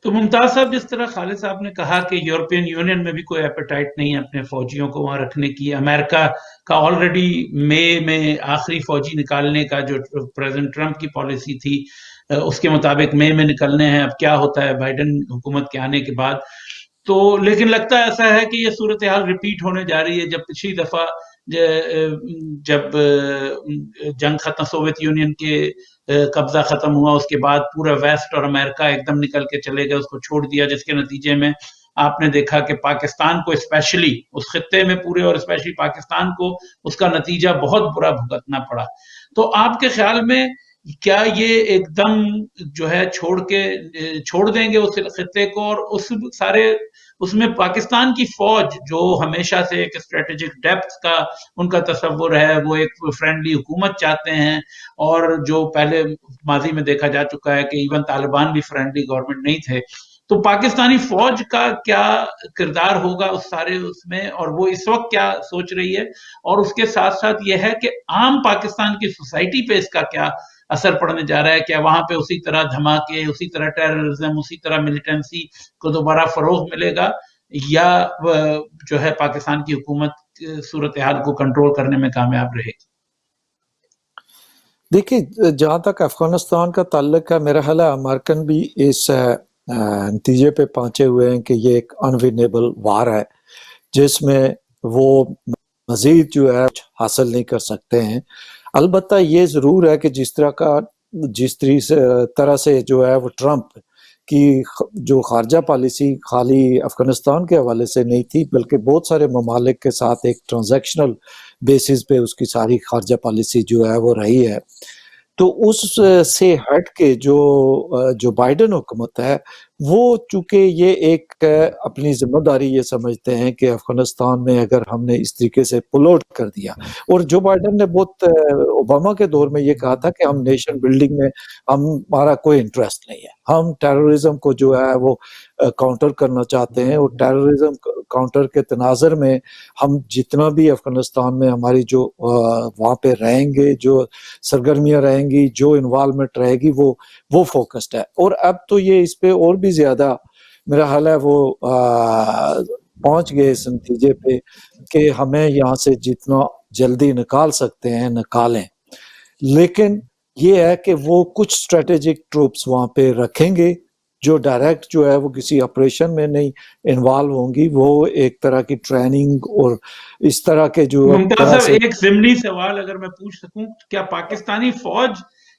تو ممتاز صاحب، جس طرح خالد صاحب نے کہا کہ یورپین یونین میں بھی کوئی ایپیٹائٹ نہیں ہے اپنے فوجیوں کو وہاں رکھنے کی، امریکہ کا آلریڈی مئی میں آخری فوجی نکالنے کا جو پریزیڈنٹ ٹرمپ کی پالیسی تھی اس کے مطابق مئی میں نکلنے ہیں، اب کیا ہوتا ہے بائیڈن حکومت کے آنے کے بعد. تو لیکن لگتا ہے ایسا ہے کہ یہ صورتحال ریپیٹ ہونے جا رہی ہے. جب پچھلی دفعہ جب جنگ ختم، سوویت یونین کے قبضہ ختم ہوا، اس کے بعد پورا ویسٹ اور امریکہ ایک دم نکل کے چلے گئے، اس کو چھوڑ دیا، جس کے نتیجے میں آپ نے دیکھا کہ پاکستان کو اسپیشلی اس خطے میں پورے اور اسپیشلی پاکستان کو اس کا نتیجہ بہت برا بھگتنا پڑا. تو آپ کے خیال میں کیا یہ ایک دم جو ہے چھوڑ دیں گے اس خطے کو، اور اس میں پاکستان کی فوج جو ہمیشہ سے ایک اسٹریٹجک ڈیپتھ کا ان کا تصور ہے، وہ ایک فرینڈلی حکومت چاہتے ہیں، اور جو پہلے ماضی میں دیکھا جا چکا ہے کہ ایون طالبان بھی فرینڈلی گورنمنٹ نہیں تھے، تو پاکستانی فوج کا کیا کردار ہوگا اس میں، اور وہ اس وقت کیا سوچ رہی ہے، اور اس کے ساتھ ساتھ یہ ہے کہ عام پاکستان کی سوسائٹی پہ اس کا کیا اثر پڑنے جا رہا ہے؟ کیا وہاں پہ اسی طرح دھماکے، اسی طرح ٹیررزم، اسی طرح ملیٹنسی کو دوبارہ فروغ ملے گا، یا جو ہے پاکستان کی حکومت صورتحال کو کنٹرول کرنے میں کامیاب رہے گی؟ دیکھیے، جہاں تک افغانستان کا تعلق ہے، میرا خیال ہے امریکن بھی اس نتیجے پہ پہنچے ہوئے ہیں کہ یہ ایک انوینیبل وار ہے جس میں وہ مزید جو ہے حاصل نہیں کر سکتے ہیں. البتہ یہ ضرور ہے کہ جس طرح سے جو ہے وہ ٹرمپ کی جو خارجہ پالیسی خالی افغانستان کے حوالے سے نہیں تھی، بلکہ بہت سارے ممالک کے ساتھ ایک ٹرانزیکشنل بیسس پہ اس کی ساری خارجہ پالیسی جو ہے وہ رہی ہے. تو اس سے ہٹ کے جو بائیڈن حکومت ہے، وہ چونکہ یہ ایک اپنی ذمہ داری یہ سمجھتے ہیں کہ افغانستان میں اگر ہم نے اس طریقے سے پل آؤٹ کر دیا، اور جو بائیڈن نے بہت اوباما کے دور میں یہ کہا تھا کہ ہم نیشن بلڈنگ میں ہمارا کوئی انٹرسٹ نہیں ہے، ہم ٹیررزم کو جو ہے وہ کاؤنٹر کرنا چاہتے ہیں، اور ٹیررزم کاؤنٹر کے تناظر میں ہم جتنا بھی افغانستان میں ہماری جو وہاں پہ رہیں گے، جو سرگرمیاں رہیں گی، جو انوالومنٹ رہے گی، وہ فوکسڈ ہے. اور اب تو یہ اس پہ اور بھی زیادہ میرا حال ہے وہ پہنچ گئے اس نتیجے پہ کہ ہمیں یہاں سے جتنا جلدی نکال سکتے ہیں نکالیں. لیکن یہ ہے کہ وہ کچھ اسٹریٹجک ٹروپس وہاں پہ رکھیں گے جو ڈائریکٹ جو ہے وہ کسی آپریشن میں نہیں انوالو ہوں گی، وہ ایک طرح کی ٹریننگ اور اس طرح کے جو ممتاز صاحب، ایک ضمنی سوال اگر میں پوچھ سکوں، کیا پاکستانی فوج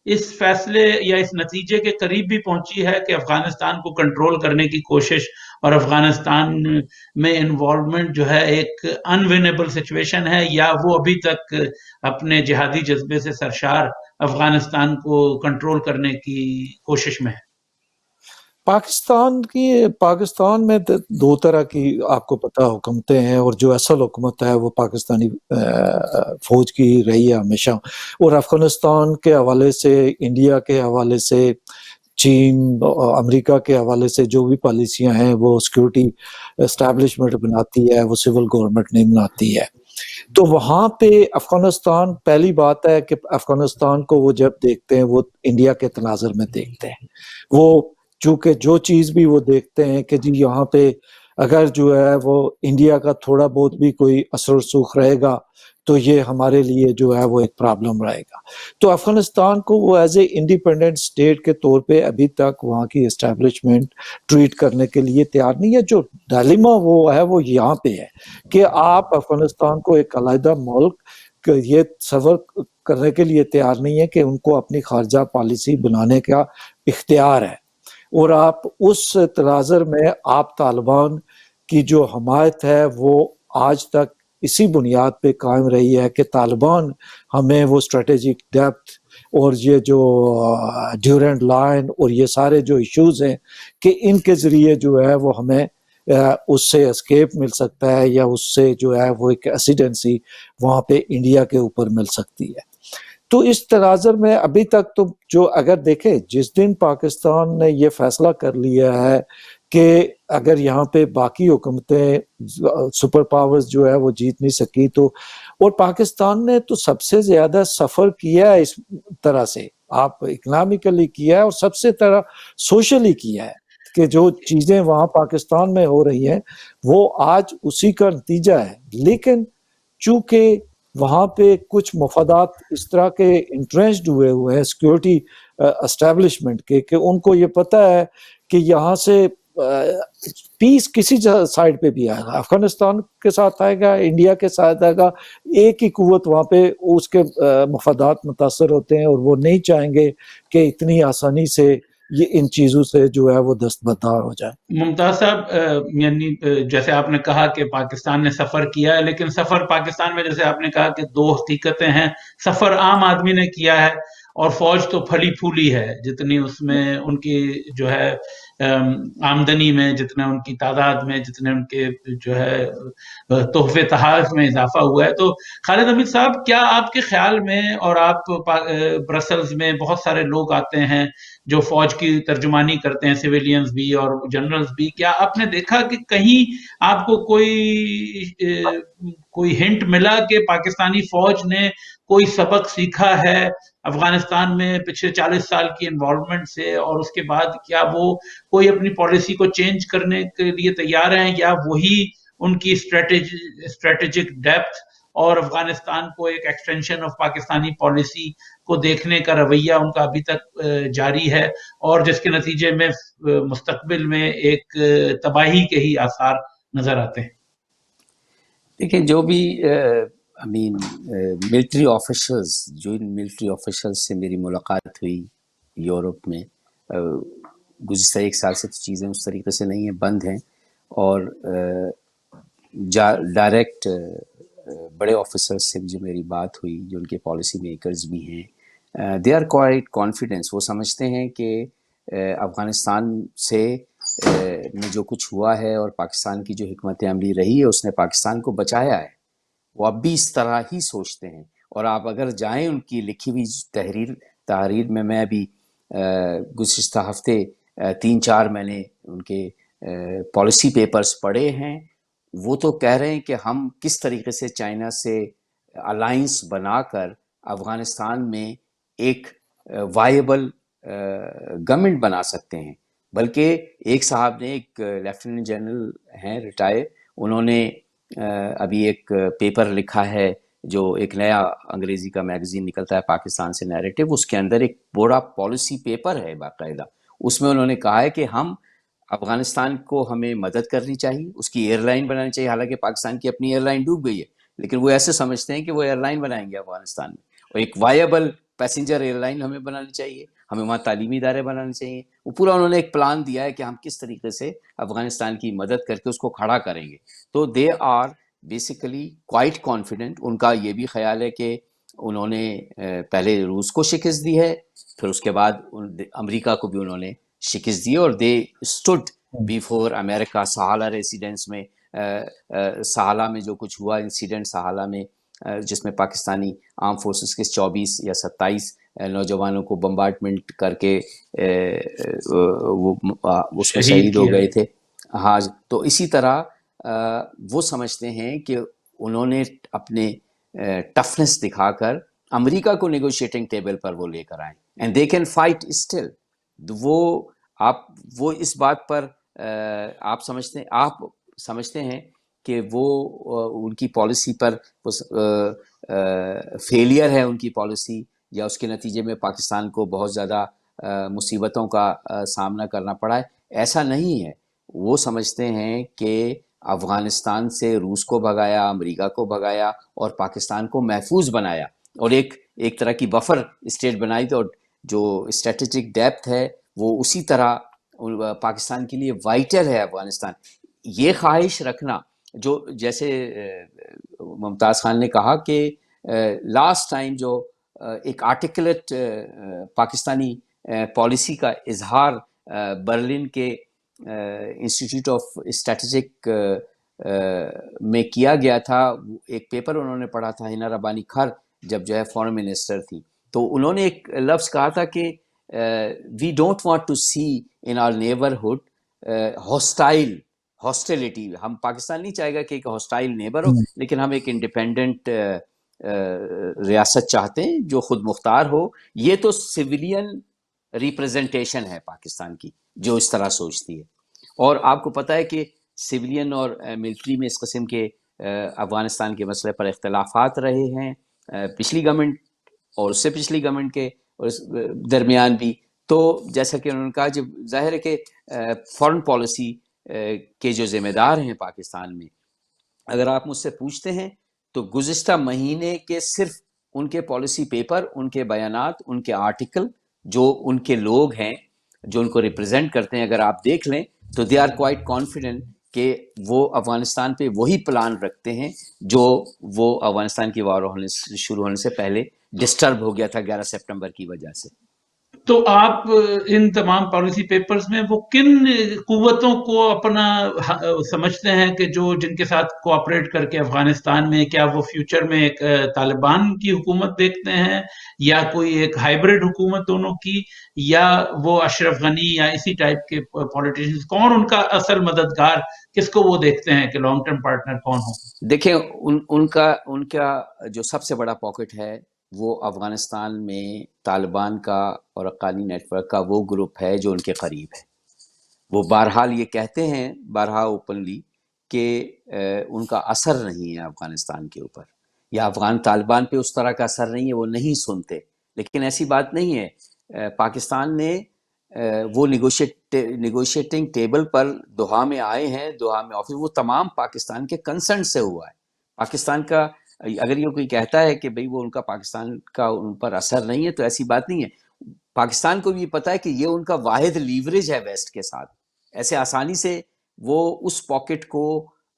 اس فیصلے یا اس نتیجے کے قریب بھی پہنچی ہے کہ افغانستان کو کنٹرول کرنے کی کوشش اور افغانستان میں انوالومنٹ جو ہے ایک انوینیبل سچویشن ہے، یا وہ ابھی تک اپنے جہادی جذبے سے سرشار افغانستان کو کنٹرول کرنے کی کوشش میں ہے؟ پاکستان میں دو طرح کی آپ کو پتہ حکومتیں ہیں، اور جو اصل حکومت ہے وہ پاکستانی فوج کی رہی ہے ہمیشہ. اور افغانستان کے حوالے سے، انڈیا کے حوالے سے، چین، امریکہ کے حوالے سے جو بھی پالیسیاں ہیں وہ سیکورٹی اسٹیبلشمنٹ بناتی ہے، وہ سول گورنمنٹ نہیں بناتی ہے. تو وہاں پہ افغانستان، پہلی بات ہے کہ افغانستان کو وہ جب دیکھتے ہیں وہ انڈیا کے تناظر میں دیکھتے ہیں. وہ چونکہ جو چیز بھی وہ دیکھتے ہیں کہ جی یہاں پہ اگر جو ہے وہ انڈیا کا تھوڑا بہت بھی کوئی اثر رسوخ رہے گا تو یہ ہمارے لیے جو ہے وہ ایک پرابلم رہے گا. تو افغانستان کو وہ ایز اے انڈیپینڈنٹ اسٹیٹ کے طور پہ ابھی تک وہاں کی اسٹیبلشمنٹ ٹریٹ کرنے کے لیے تیار نہیں ہے. جو ڈائلیما وہ ہے وہ یہاں پہ ہے کہ آپ افغانستان کو ایک علیحدہ ملک یہ تصور کرنے کے لیے تیار نہیں ہے کہ ان کو اپنی خارجہ پالیسی بنانے کا اختیار ہے. اور آپ اس تناظر میں آپ طالبان کی جو حمایت ہے وہ آج تک اسی بنیاد پہ قائم رہی ہے کہ طالبان ہمیں وہ اسٹریٹجک ڈیپتھ اور یہ جو ڈیورنٹ لائن اور یہ سارے جو ایشوز ہیں کہ ان کے ذریعے جو ہے وہ ہمیں اس سے اسکیپ مل سکتا ہے، یا اس سے جو ہے وہ ایک ایسیڈنسی وہاں پہ انڈیا کے اوپر مل سکتی ہے. تو اس تناظر میں ابھی تک تو جو اگر دیکھیں جس دن پاکستان نے یہ فیصلہ کر لیا ہے کہ اگر یہاں پہ باقی حکومتیں سپر پاورز جو ہے وہ جیت نہیں سکی، تو اور پاکستان نے تو سب سے زیادہ سفر کیا ہے اس طرح سے، آپ اکنامکلی کیا ہے اور سب سے طرح سوشلی کیا ہے. کہ جو چیزیں وہاں پاکستان میں ہو رہی ہیں وہ آج اسی کا نتیجہ ہے، لیکن چونکہ وہاں پہ کچھ مفادات اس طرح کے انٹرسٹ ہوئے ہیں سیکیورٹی اسٹیبلشمنٹ کے، کہ ان کو یہ پتہ ہے کہ یہاں سے پیس کسی سائڈ پہ بھی آئے گا، افغانستان کے ساتھ آئے گا، انڈیا کے ساتھ آئے گا، ایک ہی قوت وہاں پہ اس کے مفادات متاثر ہوتے ہیں، اور وہ نہیں چاہیں گے کہ اتنی آسانی سے یہ ان چیزوں سے جو ہے وہ دستبردار ہو جائے۔ ممتاز صاحب، یعنی جیسے آپ نے کہا کہ پاکستان نے سفر کیا ہے، لیکن سفر پاکستان میں جیسے آپ نے کہا کہ دو حقیقتیں ہیں، سفر عام آدمی نے کیا ہے اور فوج تو پھلی پھولی ہے، جتنی اس میں ان کی جو ہے آمدنی میں، جتنے ان کی تعداد میں، جتنے ان کے جو ہے تحفے تحائف میں اضافہ ہوا ہے۔ تو خالد حمید صاحب، کیا آپ کے خیال میں، اور آپ برسلز میں بہت سارے لوگ آتے ہیں جو فوج کی ترجمانی کرتے ہیں، سویلینز بھی اور جنرلز بھی، کیا آپ نے دیکھا کہ کہیں آپ کو کوئی ہنٹ ملا کہ پاکستانی فوج نے کوئی سبق سیکھا ہے افغانستان میں پچھلے 40 سال کی انوالومنٹ سے، اور اس کے بعد کیا وہ کوئی اپنی پالیسی کو چینج کرنے کے لیے تیار ہیں، یا وہی ان کی اسٹریٹجک ڈیپتھ اور افغانستان کو ایک ایکسٹینشن آف پاکستانی پالیسی کو دیکھنے کا رویہ ان کا ابھی تک جاری ہے، اور جس کے نتیجے میں مستقبل میں ایک تباہی کے ہی آثار نظر آتے ہیں؟ دیکھیں، جو بھی ملٹری آفیشلز، جو ان ملٹری آفیشلز سے میری ملاقات ہوئی یورپ میں، گزشتہ 1 سال سے تو چیزیں اس طریقے سے نہیں ہیں، بند ہیں، اور ڈائریکٹ بڑے آفیسرز سے جو میری بات ہوئی، جو ان کے پالیسی میکرز بھی ہیں، دے آر کوائٹ کانفیڈنس. وہ سمجھتے ہیں کہ افغانستان سے میں جو کچھ ہوا ہے اور پاکستان کی جو حکمت عملی رہی ہے اس نے پاکستان کو بچایا ہے. وہ اب بھی اس طرح ہی سوچتے ہیں، اور آپ اگر جائیں ان کی لکھی ہوئی تحریر میں ابھی گزشتہ ہفتے 3-4 میں نے ان کے پالیسی پیپرز پڑھے ہیں. وہ تو کہہ رہے ہیں کہ ہم کس طریقے سے چائنا سے الائنس بنا کر افغانستان میں ایک وائبل گورنمنٹ بنا سکتے ہیں. بلکہ ایک صاحب نے، ایک لیفٹیننٹ جنرل ہیں ریٹائر، انہوں نے ابھی ایک پیپر لکھا ہے، جو ایک نیا انگریزی کا میگزین نکلتا ہے پاکستان سے، نیریٹو، اس کے اندر ایک بڑا پالیسی پیپر ہے باقاعدہ. اس میں انہوں نے کہا ہے کہ افغانستان کو ہمیں مدد کرنی چاہیے، اس کی ایئر لائن بنانی چاہیے. حالانکہ پاکستان کی اپنی ایئر لائن ڈوب گئی ہے، لیکن وہ ایسے سمجھتے ہیں کہ وہ ایئر لائن بنائیں گے افغانستان میں، اور ایک وائبل پیسنجر ایئر لائن ہمیں بنانی چاہیے، ہمیں وہاں تعلیمی ادارے بنانے چاہیے. وہ پورا انہوں نے ایک پلان دیا ہے کہ ہم کس طریقے سے افغانستان کی مدد کر کے اس کو کھڑا کریں گے. تو they are basically quite confident. ان کا یہ بھی خیال ہے کہ انہوں نے پہلے روس کو شکست دی ہے، پھر اس کے بعد امریکہ کو بھی انہوں نے شکست دی، اور دے اسٹوڈ بیفور امریکہ. سہالہ ریسیڈنس میں، سہالہ میں جو کچھ ہوا انسیڈنٹ سہالہ میں، جس میں پاکستانی آرم فورسز کے 24 یا 27 نوجوانوں کو بمبارڈمنٹ کر کے وہ اس میں شہید ہو گئے تھے. ہاں، تو اسی طرح وہ سمجھتے ہیں کہ انہوں نے اپنے ٹفنس دکھا کر امریکہ کو نیگوشیٹنگ ٹیبل پر وہ لے کر آئیں، and they can fight still. وہ اس بات پر آپ سمجھتے ہیں کہ وہ ان کی پالیسی پر فیلئر ہے، ان کی پالیسی، یا اس کے نتیجے میں پاکستان کو بہت زیادہ مصیبتوں کا سامنا کرنا پڑا ہے؟ ایسا نہیں ہے. وہ سمجھتے ہیں کہ افغانستان سے روس کو بھگایا، امریکہ کو بھگایا، اور پاکستان کو محفوظ بنایا، اور ایک طرح کی بفر اسٹیٹ بنائی. تو جو اسٹریٹجک ڈیپتھ ہے وہ اسی طرح پاکستان کے لیے وائٹل ہے. افغانستان یہ خواہش رکھنا، جو جیسے ممتاز خان نے کہا کہ لاسٹ ٹائم جو ایک آرٹیکولیٹ پاکستانی پالیسی کا اظہار برلن کے انسٹیٹیوٹ آف اسٹریٹجک میں کیا گیا تھا. ایک پیپر انہوں نے پڑھا تھا، ہنا ربانی کھر، جب جو ہے فورن منسٹر تھی، تو انہوں نے ایک لفظ کہا تھا کہ we don't want to see in our neighbourhood hostility. ہم پاکستان نہیں چاہے گا کہ ایک ہاسٹائل نیبر ہو، لیکن ہم ایک انڈیپینڈنٹ ریاست چاہتے ہیں جو خود مختار ہو. یہ تو سویلین ریپریزنٹیشن ہے پاکستان کی، جو اس طرح سوچتی ہے. اور آپ کو پتہ ہے کہ سویلین اور ملٹری میں اس قسم کے افغانستان کے مسئلے پر اختلافات رہے ہیں پچھلی گورنمنٹ اور اس سے پچھلی گورنمنٹ کے درمیان بھی. تو جیسا کہ انہوں نے کہا، جب ظاہر ہے کہ فارن پالیسی کے جو ذمہ دار ہیں پاکستان میں، اگر آپ مجھ سے پوچھتے ہیں تو گزشتہ مہینے کے صرف ان کے پالیسی پیپر، ان کے بیانات، ان کے آرٹیکل، جو ان کے لوگ ہیں جو ان کو ریپرزینٹ کرتے ہیں، اگر آپ دیکھ لیں تو دے آر کوائٹ کانفیڈنٹ کہ وہ افغانستان پہ وہی پلان رکھتے ہیں جو وہ افغانستان کی وار شروع ہونے سے پہلے ڈسٹرب ہو گیا تھا 11 سپٹمبر کی وجہ سے. تو آپ ان تمام پالیسی پیپرز میں وہ کن قوتوں کو اپنا سمجھتے ہیں کہ جو جن کے ساتھ کوآپریٹ کر کے افغانستان میں، کیا وہ فیوچر میں ایک طالبان کی حکومت دیکھتے ہیں یا کوئی ایک ہائیبرڈ حکومت دونوں کی، یا وہ اشرف غنی یا اسی ٹائپ کے پولیٹیشنز؟ کون ان کا اصل مددگار، کس کو وہ دیکھتے ہیں کہ لانگ ٹرم پارٹنر کون ہو؟ دیکھیں ان کا جو سب سے بڑا پاکٹ ہے وہ افغانستان میں طالبان کا اور حقانی نیٹ ورک کا وہ گروپ ہے جو ان کے قریب ہے. وہ بہرحال یہ کہتے ہیں، بہرحال اوپنلی، کہ ان کا اثر نہیں ہے افغانستان کے اوپر، یا افغان طالبان پہ اس طرح کا اثر نہیں ہے، وہ نہیں سنتے. لیکن ایسی بات نہیں ہے. پاکستان نے وہ نیگوشیٹنگ ٹیبل پر دوحہ میں آئے ہیں، دوحہ میں آفس، وہ تمام پاکستان کے کنسنٹ سے ہوا ہے. پاکستان کا اگر یہ کوئی کہتا ہے کہ بھئی وہ ان کا پاکستان کا ان پر اثر نہیں ہے، تو ایسی بات نہیں ہے. پاکستان کو بھی پتہ ہے کہ یہ ان کا واحد لیوریج ہے ویسٹ کے ساتھ. ایسے آسانی سے وہ اس پاکٹ کو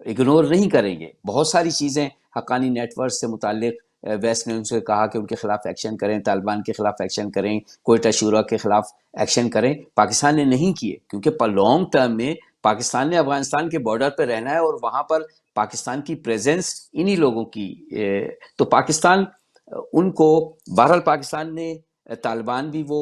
اگنور نہیں کریں گے. بہت ساری چیزیں حقانی نیٹ ورک سے متعلق ویسٹ نے ان سے کہا کہ ان کے خلاف ایکشن کریں، طالبان کے خلاف ایکشن کریں، کوئٹہ شورا کے خلاف ایکشن کریں. پاکستان نے نہیں کیے، کیونکہ لانگ ٹرم میں پاکستان نے افغانستان کے بارڈر پہ رہنا ہے اور وہاں پر پاکستان کی پریزنس انہی لوگوں کی. تو پاکستان ان کو بہرحال پاکستان نے طالبان بھی وہ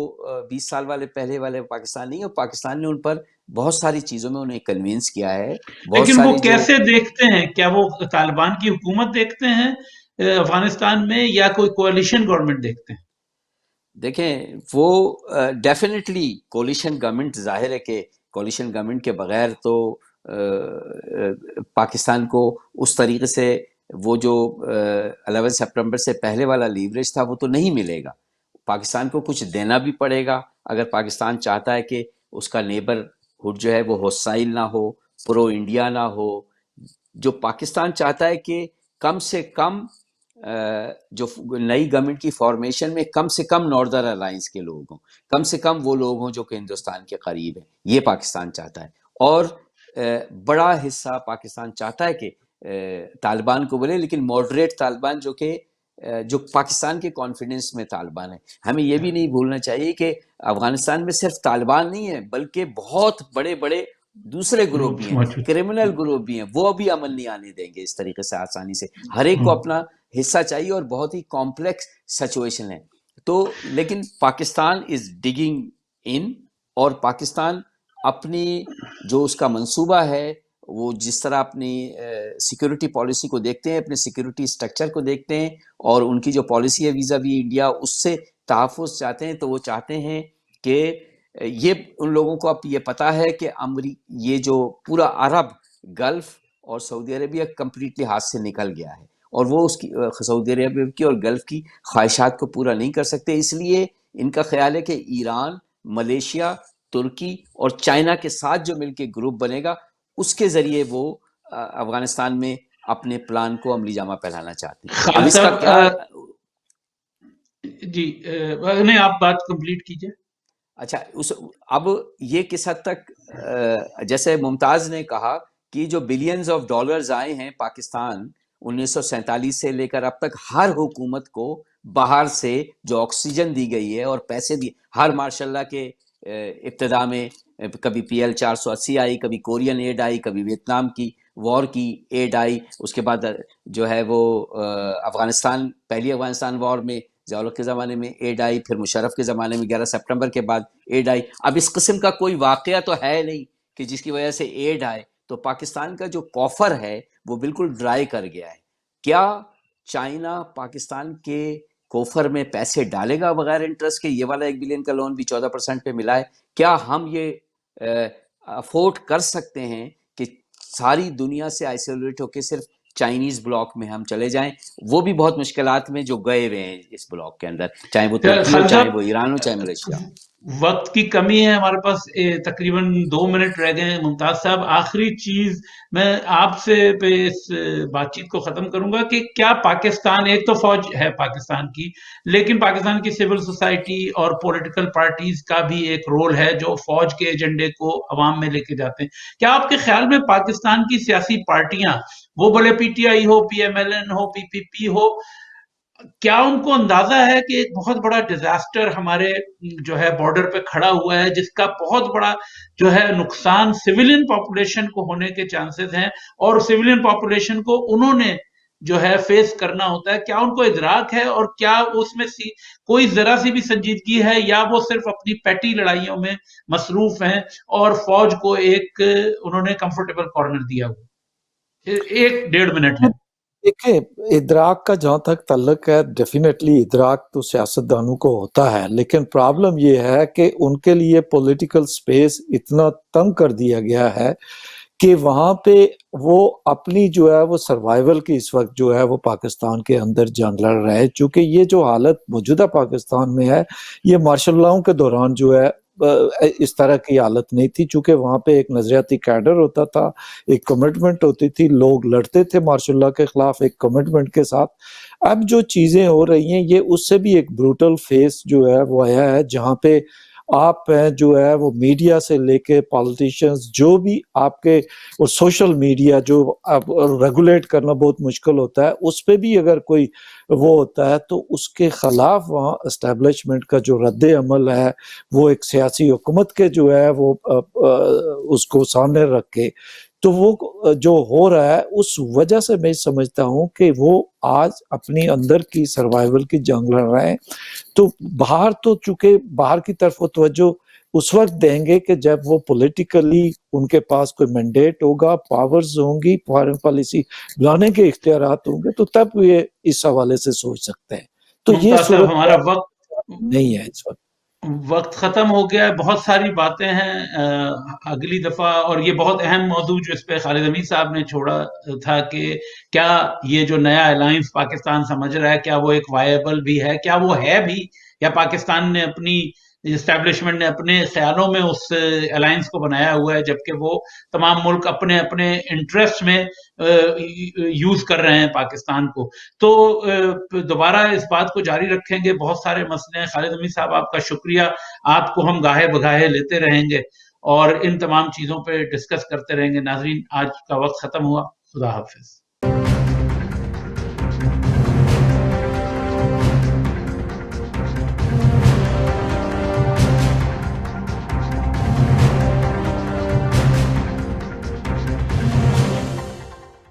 20 سال والے پہلے والے پاکستان نہیں، اور پاکستان نے ان پر بہت ساری چیزوں میں انہیں کنوینس کیا ہے. لیکن وہ کیسے دیکھتے ہیں؟ کیا وہ طالبان کی حکومت دیکھتے ہیں افغانستان میں یا کوئی کوalition گورنمنٹ دیکھتے ہیں؟ دیکھیں وہ ڈیفینیٹلی کولیشن گورنمنٹ، ظاہر ہے کہ کولیشن گورنمنٹ کے بغیر تو پاکستان کو اس طریقے سے وہ جو 11 سپٹمبر سے پہلے والا لیوریج تھا وہ تو نہیں ملے گا. پاکستان کو کچھ دینا بھی پڑے گا اگر پاکستان چاہتا ہے کہ اس کا نیبر ہوڈ جو ہے وہ ہوسائل نہ ہو، پرو انڈیا نہ ہو. جو پاکستان چاہتا ہے کہ کم سے کم جو نئی گورنمنٹ کی فارمیشن میں کم سے کم ناردرن الائنس کے لوگ ہوں، کم سے کم وہ لوگ ہوں جو کہ ہندوستان کے قریب ہیں. یہ پاکستان چاہتا ہے. اور بڑا حصہ پاکستان چاہتا ہے کہ طالبان کو بولے، لیکن ماڈریٹ طالبان جو پاکستان کے کانفیڈنس میں طالبان ہیں. ہمیں یہ بھی نہیں بھولنا چاہیے کہ افغانستان میں صرف طالبان نہیں ہیں، بلکہ بہت بڑے بڑے دوسرے گروپ بھی ہیں، کرمنل گروپ بھی ہیں. وہ بھی عمل نہیں آنے دیں گے اس طریقے سے آسانی سے. ہر ایک کو اپنا حصہ چاہیے اور بہت ہی کمپلیکس سچویشن ہے. تو لیکن پاکستان از ڈگنگ ان، اور پاکستان اپنی جو اس کا منصوبہ ہے، وہ جس طرح اپنی سیکیورٹی پالیسی کو دیکھتے ہیں، اپنے سیکیورٹی اسٹرکچر کو دیکھتے ہیں، اور ان کی جو پالیسی ہے ویزا وی انڈیا، اس سے تحفظ چاہتے ہیں. تو وہ چاہتے ہیں کہ یہ ان لوگوں کو اب یہ پتہ ہے کہ یہ جو پورا عرب گلف اور سعودی عربیہ کمپلیٹلی ہاتھ سے نکل گیا ہے، اور وہ اس کی سعودی عربیہ کی اور گلف کی خواہشات کو پورا نہیں کر سکتے. اس لیے ان کا خیال ہے کہ ایران، ملیشیا، ترکی اور چائنا کے ساتھ جو مل کے گروپ بنے گا، اس کے ذریعے وہ افغانستان میں اپنے پلان کو عملی جامہ پہلانا چاہتے ہیں. اب اس کا کیا جی نہیں، آپ بات کمپلیٹ کیجئے. اچھا، اب یہ کس حد تک، جیسے ممتاز نے کہا کہ جو بلینز آف ڈالرز آئے ہیں پاکستان 1947 سے لے کر اب تک، ہر حکومت کو باہر سے جو آکسیجن دی گئی ہے اور پیسے دی، ہر ماشاء اللہ کے ابتدا میں کبھی PL 480 آئی، کبھی کورین ایڈ آئی، کبھی ویتنام کی وار کی ایڈ آئی، اس کے بعد جو ہے وہ افغانستان، پہلی افغانستان وار میں ضیاء کے زمانے میں ایڈ آئی، پھر مشرف کے زمانے میں 11 سپٹمبر کے بعد ایڈ آئی. اب اس قسم کا کوئی واقعہ تو ہے نہیں کہ جس کی وجہ سے ایڈ آئے. تو پاکستان کا جو کوفر ہے وہ بالکل ڈرائی کر گیا ہے. کیا چائنا پاکستان کے کوفر میں پیسے ڈالے گا بغیر انٹرسٹ کے؟ یہ والا 1 بلین کا لون بھی 14% پہ ملا ہے. کیا ہم یہ افورڈ کر سکتے ہیں کہ ساری دنیا سے آئسولیٹ ہو کے صرف چائنیز بلاک میں ہم چلے جائیں. وہ بھی بہت مشکلات میں جو گئے ہوئے ہیں اس بلاک کے اندر، چاہے وہ ترکی ہو، چاہے وہ ایران ہو، چاہے ملیشیا ہو. وقت کی کمی ہے ہمارے پاس، تقریباً 2 منٹ رہ گئے ہیں. ممتاز صاحب، آخری چیز میں آپ سے پہ اس بات چیت کو ختم کروں گا کہ کیا پاکستان، ایک تو فوج ہے پاکستان کی، لیکن پاکستان کی سول سوسائٹی اور پولیٹیکل پارٹیز کا بھی ایک رول ہے جو فوج کے ایجنڈے کو عوام میں لے کے جاتے ہیں. کیا آپ کے خیال میں پاکستان کی سیاسی پارٹیاں، وہ بولے پی ٹی آئی ہو، پی ایم ایل این ہو، پی پی پی ہو، کیا ان کو اندازہ ہے کہ ایک بہت بڑا ڈیزاسٹر ہمارے جو ہے بارڈر پہ کھڑا ہوا ہے، جس کا بہت بڑا جو ہے نقصان سویلین پاپولیشن کو ہونے کے چانسز ہیں، اور سویلین پاپولیشن کو انہوں نے جو ہے فیس کرنا ہوتا ہے؟ کیا ان کو ادراک ہے، اور کیا اس میں کوئی ذرا سی بھی سنجیدگی ہے، یا وہ صرف اپنی پیٹی لڑائیوں میں مصروف ہیں اور فوج کو ایک انہوں نے کمفرٹیبل کارنر دیا ہوا؟ 1.5 منٹ ہے. دیکھیں، ادراک کا جہاں تک تعلق ہے، ڈیفینیٹلی ادراک تو سیاستدانوں کو ہوتا ہے، لیکن پرابلم یہ ہے کہ ان کے لیے پولیٹیکل سپیس اتنا تنگ کر دیا گیا ہے کہ وہاں پہ وہ اپنی جو ہے وہ سروائیول کی اس وقت جو ہے وہ پاکستان کے اندر جنگ لڑ رہے ہیں. چونکہ یہ جو حالت موجودہ پاکستان میں ہے، یہ مارشل لاؤں کے دوران جو ہے اس طرح کی حالت نہیں تھی، چونکہ وہاں پہ ایک نظریاتی کیڈر ہوتا تھا، ایک کمٹمنٹ ہوتی تھی، لوگ لڑتے تھے مارشل لاء کے خلاف ایک کمٹمنٹ کے ساتھ. اب جو چیزیں ہو رہی ہیں، یہ اس سے بھی ایک بروٹل فیس جو ہے وہ آیا ہے، جہاں پہ آپ ہیں جو ہے وہ میڈیا سے لے کے پالیٹیشنز جو بھی آپ کے، اور سوشل میڈیا جو اب ریگولیٹ کرنا بہت مشکل ہوتا ہے، اس پہ بھی اگر کوئی وہ ہوتا ہے تو اس کے خلاف وہاں اسٹیبلشمنٹ کا جو رد عمل ہے وہ ایک سیاسی حکومت کے جو ہے وہ اس کو سامنے رکھ کے، تو وہ جو ہو رہا ہے اس وجہ سے میں سمجھتا ہوں کہ وہ آج اپنی اندر کی سروائیول کی جنگ لڑ رہے ہیں. تو باہر تو چونکہ باہر کی طرف وہ توجہ اس وقت دیں گے کہ جب وہ پولیٹیکلی ان کے پاس کوئی مینڈیٹ ہوگا، پاورز ہوں گی، فارن پالیسی بنانے کے اختیارات ہوں گے، تو تب یہ اس حوالے سے سوچ سکتے ہیں. تو یہ ممتاز صاحب، صورت ہمارا وقت نہیں ہے اس وقت. ختم ہو گیا ہے. بہت ساری باتیں ہیں اگلی دفعہ، اور یہ بہت اہم موضوع جو اس پہ خالد حمید صاحب نے چھوڑا تھا کہ کیا یہ جو نیا الائنس پاکستان سمجھ رہا ہے، کیا وہ ایک وائبل بھی ہے، کیا وہ ہے بھی، یا پاکستان نے اپنی اسٹیبلشمنٹ نے اپنے خیالوں میں اس الائنس کو بنایا ہوا ہے، جبکہ وہ تمام ملک اپنے اپنے انٹرسٹ میں یوز کر رہے ہیں پاکستان کو. تو دوبارہ اس بات کو جاری رکھیں گے. بہت سارے مسئلے ہیں. خالد حمید صاحب، آپ کا شکریہ. آپ کو ہم گاہے بگاہے لیتے رہیں گے اور ان تمام چیزوں پہ ڈسکس کرتے رہیں گے. ناظرین، آج کا وقت ختم ہوا. خدا حافظ.